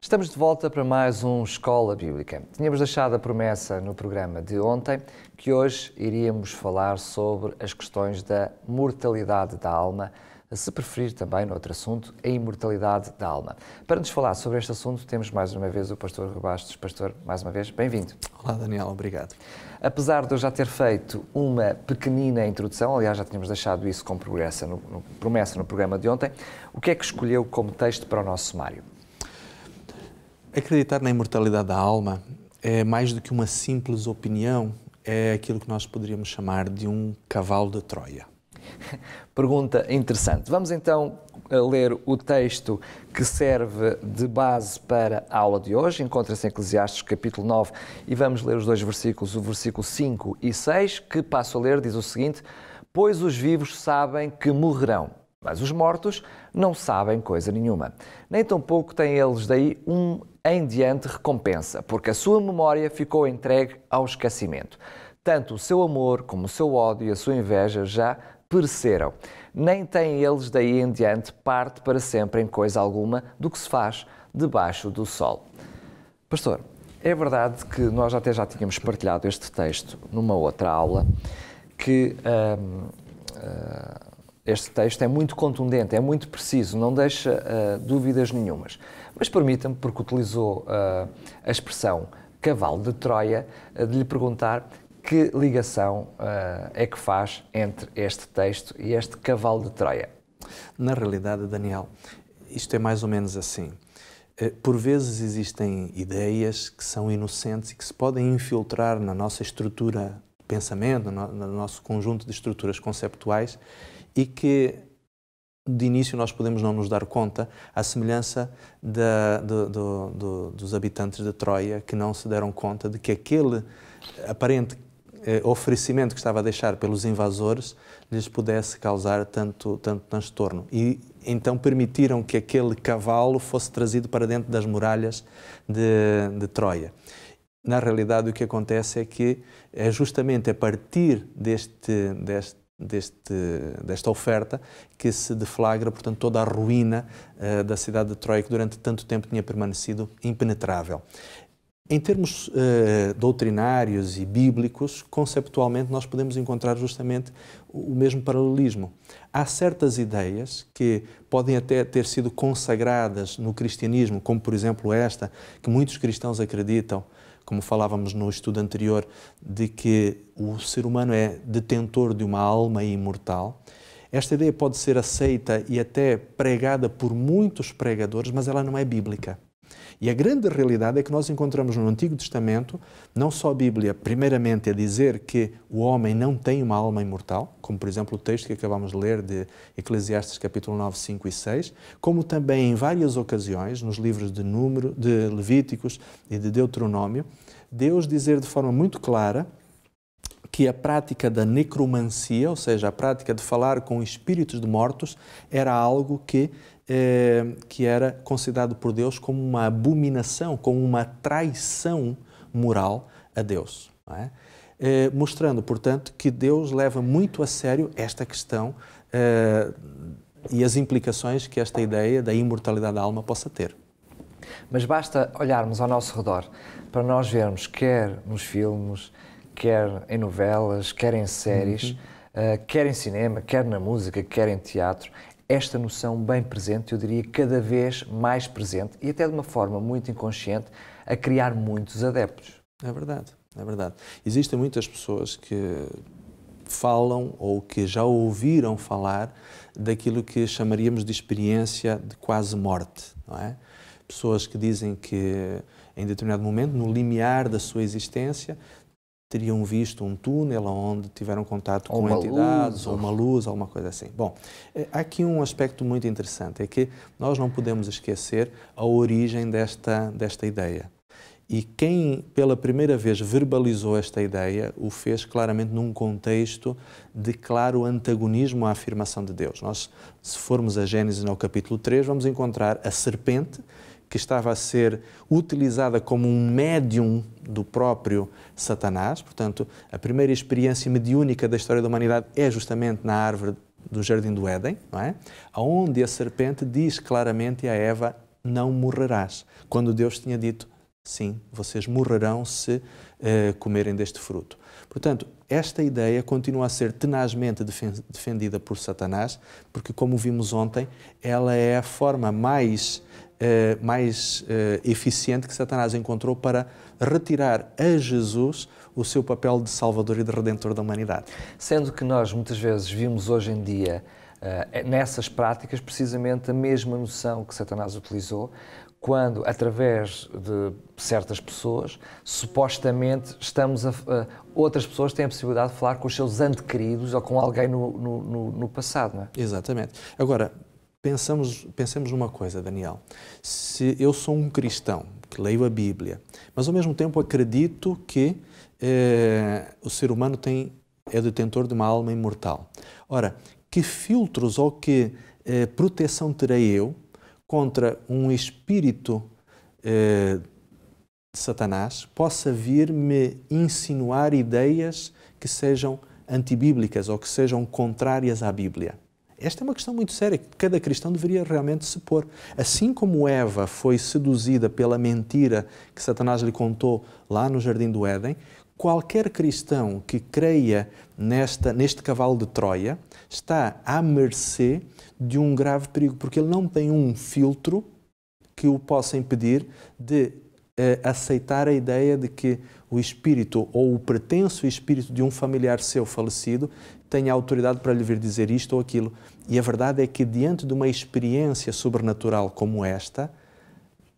Estamos de volta para mais um Escola Bíblica. Tínhamos deixado a promessa no programa de ontem que hoje iríamos falar sobre as questões da mortalidade da alma, se preferir também, noutro assunto, a imortalidade da alma. Para nos falar sobre este assunto, temos mais uma vez o pastor Rui Bastos. Pastor, mais uma vez, bem-vindo. Olá, Daniel, obrigado. Apesar de eu já ter feito uma pequenina introdução, aliás, já tínhamos deixado isso como promessa no programa de ontem, o que é que escolheu como texto para o nosso sumário? Acreditar na imortalidade da alma é mais do que uma simples opinião, é aquilo que nós poderíamos chamar de um cavalo de Troia. Pergunta interessante. Vamos então ler o texto que serve de base para a aula de hoje. Encontra-se em Eclesiastes capítulo 9 e vamos ler os dois versículos, o versículo 5 e 6, que passo a ler, diz o seguinte: pois os vivos sabem que morrerão, mas os mortos não sabem coisa nenhuma. Nem tampouco têm eles daí em diante recompensa, porque a sua memória ficou entregue ao esquecimento. Tanto o seu amor como o seu ódio e a sua inveja já pereceram. Nem têm eles daí em diante parte para sempre em coisa alguma do que se faz debaixo do sol. Pastor, é verdade que nós até já tínhamos partilhado este texto numa outra aula, que este texto é muito contundente, é muito preciso, não deixa dúvidas nenhumas. Mas permita-me, porque utilizou a expressão cavalo de Troia, de lhe perguntar que ligação é que faz entre este texto e este cavalo de Troia. Na realidade, Daniel, isto é mais ou menos assim. Por vezes existem ideias que são inocentes e que se podem infiltrar na nossa estrutura de pensamento, no nosso conjunto de estruturas conceptuais, e que de início nós podemos não nos dar conta, à semelhança dos habitantes de Troia, que não se deram conta de que aquele aparente oferecimento que estava a deixar pelos invasores lhes pudesse causar tanto transtorno. E então permitiram que aquele cavalo fosse trazido para dentro das muralhas de Troia. Na realidade, o que acontece é que é justamente a partir desta oferta que se deflagra, portanto, toda a ruína da cidade de Troia, que durante tanto tempo tinha permanecido impenetrável. Em termos doutrinários e bíblicos, conceptualmente, nós podemos encontrar justamente o mesmo paralelismo. Há certas ideias que podem até ter sido consagradas no cristianismo, como, por exemplo, esta, que muitos cristãos acreditam, como falávamos no estudo anterior, de que o ser humano é detentor de uma alma imortal. Esta ideia pode ser aceita e até pregada por muitos pregadores, mas ela não é bíblica. E a grande realidade é que nós encontramos no Antigo Testamento, não só a Bíblia, primeiramente, a dizer que o homem não tem uma alma imortal, como, por exemplo, o texto que acabamos de ler de Eclesiastes capítulo 9, 5 e 6, como também em várias ocasiões, nos livros de Levíticos e de Deuteronômio, Deus dizer de forma muito clara que a prática da necromancia, ou seja, a prática de falar com espíritos de mortos, era algo que era considerado por Deus como uma abominação, como uma traição moral a Deus. Não é? Mostrando, portanto, que Deus leva muito a sério esta questão e as implicações que esta ideia da imortalidade da alma possa ter. Mas basta olharmos ao nosso redor para nós vermos, quer nos filmes, quer em novelas, quer em séries, quer em cinema, quer na música, quer em teatro, esta noção bem presente, eu diria cada vez mais presente e até de uma forma muito inconsciente, a criar muitos adeptos. É verdade, é verdade. Existem muitas pessoas que falam ou que já ouviram falar daquilo que chamaríamos de experiência de quase morte, não é? Pessoas que dizem que em determinado momento, no limiar da sua existência, teriam visto um túnel onde tiveram contato com entidades, ou uma luz, ou uma coisa assim. Bom, há aqui um aspecto muito interessante, é que nós não podemos esquecer a origem desta ideia. E quem pela primeira vez verbalizou esta ideia o fez claramente num contexto de claro antagonismo à afirmação de Deus. Nós, se formos a Gênesis no capítulo 3, vamos encontrar a serpente que estava a ser utilizada como um médium do próprio Satanás. Portanto, a primeira experiência mediúnica da história da humanidade é justamente na árvore do Jardim do Éden, não é? Onde a serpente diz claramente a Eva: não morrerás. Quando Deus tinha dito, sim, vocês morrerão se comerem deste fruto. Portanto, esta ideia continua a ser tenazmente defendida por Satanás, porque, como vimos ontem, ela é a forma mais eficiente que Satanás encontrou para retirar a Jesus o seu papel de Salvador e de Redentor da humanidade. Sendo que nós muitas vezes vimos hoje em dia nessas práticas precisamente a mesma noção que Satanás utilizou quando, através de certas pessoas, supostamente outras pessoas têm a possibilidade de falar com os seus entes queridos ou com alguém no passado, não é? Exatamente. Agora, pensemos numa coisa, Daniel. Se eu sou um cristão que leio a Bíblia, mas ao mesmo tempo acredito que o ser humano é detentor de uma alma imortal. Ora, que filtros ou que proteção terei eu contra um espírito de Satanás possa vir-me insinuar ideias que sejam antibíblicas ou que sejam contrárias à Bíblia? Esta é uma questão muito séria que cada cristão deveria realmente se pôr. Assim como Eva foi seduzida pela mentira que Satanás lhe contou lá no Jardim do Éden, qualquer cristão que creia neste cavalo de Troia está à mercê de um grave perigo, porque ele não tem um filtro que o possa impedir de aceitar a ideia de que o espírito ou o pretenso espírito de um familiar seu falecido tenha autoridade para lhe vir dizer isto ou aquilo. E a verdade é que, diante de uma experiência sobrenatural como esta,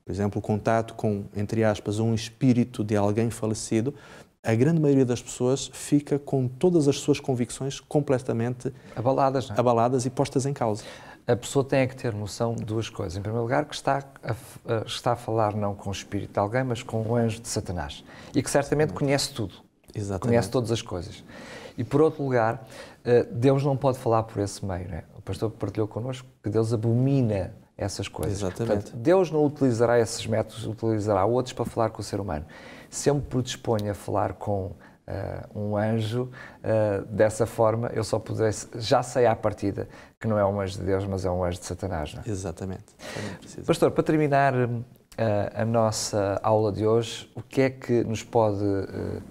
por exemplo, o contato com, entre aspas, um espírito de alguém falecido, a grande maioria das pessoas fica com todas as suas convicções completamente abaladas, não é? Abaladas e postas em causa. A pessoa tem que ter noção de duas coisas. Em primeiro lugar, que está a falar não com o espírito de alguém, mas com o anjo de Satanás. E que certamente conhece tudo. Exatamente. Conhece todas as coisas. E por outro lugar, Deus não pode falar por esse meio, não é? O pastor partilhou connosco que Deus abomina essas coisas. Exatamente. Portanto, Deus não utilizará esses métodos, utilizará outros para falar com o ser humano. Se eu me predisponho a falar com um anjo dessa forma, eu só poderei, já sei à partida que não é um anjo de Deus, mas é um anjo de Satanás. Não é? Exatamente. Pastor, para terminar a nossa aula de hoje, o que é que nos pode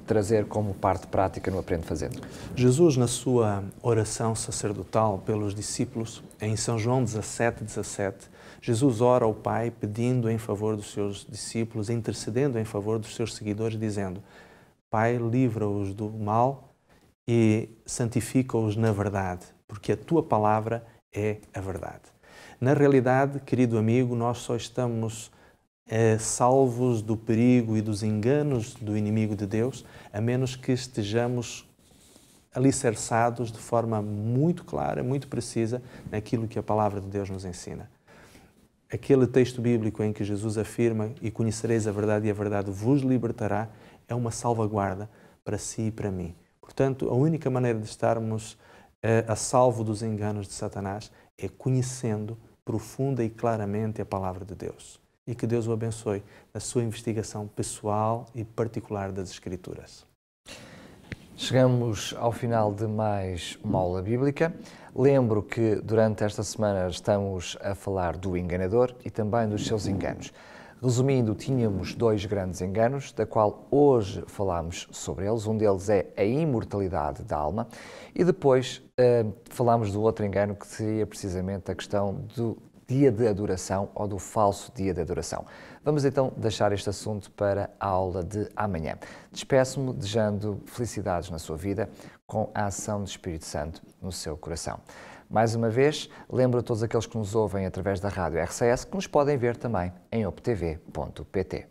trazer como parte prática no Aprende Fazendo? Jesus, na sua oração sacerdotal pelos discípulos, em São João 17:17, Jesus ora ao Pai pedindo em favor dos seus discípulos, intercedendo em favor dos seus seguidores, dizendo: Pai, livra-os do mal e santifica-os na verdade, porque a Tua palavra é a verdade. Na realidade, querido amigo, nós só estamos salvos do perigo e dos enganos do inimigo de Deus, a menos que estejamos alicerçados de forma muito clara, muito precisa, naquilo que a palavra de Deus nos ensina. Aquele texto bíblico em que Jesus afirma: e conhecereis a verdade e a verdade vos libertará, é uma salvaguarda para si e para mim. Portanto, a única maneira de estarmos a salvo dos enganos de Satanás é conhecendo profunda e claramente a palavra de Deus. E que Deus o abençoe na sua investigação pessoal e particular das Escrituras. Chegamos ao final de mais uma aula bíblica. Lembro que durante esta semana estamos a falar do enganador e também dos seus enganos. Resumindo, tínhamos dois grandes enganos, da qual hoje falámos sobre eles. Um deles é a imortalidade da alma e depois falámos do outro engano, que seria precisamente a questão do dia de adoração ou do falso dia de adoração. Vamos então deixar este assunto para a aula de amanhã. Despeço-me desejando felicidades na sua vida com a ação do Espírito Santo no seu coração. Mais uma vez, lembro a todos aqueles que nos ouvem através da rádio RCS que nos podem ver também em optv.pt.